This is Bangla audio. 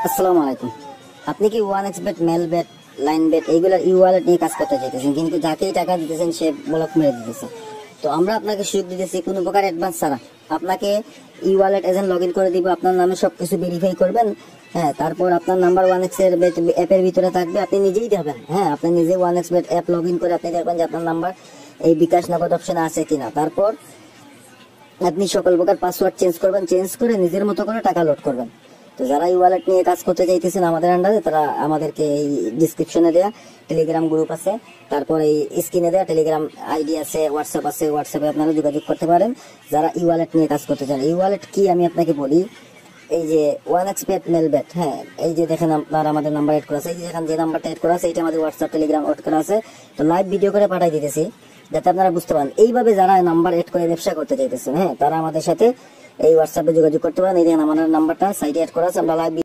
আসসালামু আলাইকুম। আপনি কি one X bet, Melbet, Linebet এইগুলার ই ওয়ালেট নিয়ে কাজ করতে চাইতেছেন, কিন্তু যাকেই টাকা দিতেছেন সে ব্লক মেরে দিতেছে। তো আমরা আপনাকে সুযোগ দিতেছি কোনো প্রকার অ্যাডভান্স ছাড়া। আপনাকে ই ওয়ালেট এজেন্ট লগ ইন করে দিব, আপনার নামে সবকিছু ভেরিফাই করবেন। হ্যাঁ, তারপর আপনার নাম্বার ওয়ান এক্স এর বেট অ্যাপের ভিতরে থাকবে, আপনি নিজেই দেবেন। হ্যাঁ, আপনি নিজে one X bet app log in করে আপনি দেখবেন যে আপনার নাম্বার এই বিকাশ নগদ অপশনে আছে কিনা। তারপর আপনি সকল প্রকার পাসওয়ার্ড চেঞ্জ করবেন, চেঞ্জ করে নিজের মতো করে টাকা লোড করবেন। তো যারা ই ওয়ালেট নিয়ে কাজ করতে চাইতেছেন আমাদের আন্ডারে, তারা আমাদেরকে এই ডিসক্রিপশনে দেওয়া টেলিগ্রাম গ্রুপ আছে, তারপর এই স্ক্রিনে দেওয়া টেলিগ্রাম আইডি আছে, হোয়াটসঅ্যাপ আছে, হোয়াটসঅ্যাপে আপনারা যোগাযোগ করতে পারেন যারা ই ওয়ালেট নিয়ে কাজ করতে চান। ই ওয়ালেট কি আমি আপনাকে বলি, এই যে one X bet, Melbet, হ্যাঁ এই যে দেখেন আপনার আমাদের নাম্বার এড করা আছে, এই যে দেখেন যে নাম্বারটা এড করা আছে এটা আমাদের হোয়াটসঅ্যাপ টেলিগ্রাম এড করা আছে। তো লাইভ ভিডিও করে পাঠাই দিতেছি যাতে আপনারা বুঝতে পারেন। এইভাবে যারা নাম্বার এড করে ব্যবসা করতে চাইতেছেন, হ্যাঁ তারা আমাদের সাথে এই হোয়াটসঅ্যাপে যোগাযোগ করতে পারেন। এই দেখেন আমার নাম্বারটা সাইডে এড করা আছে, আমরা লাইভ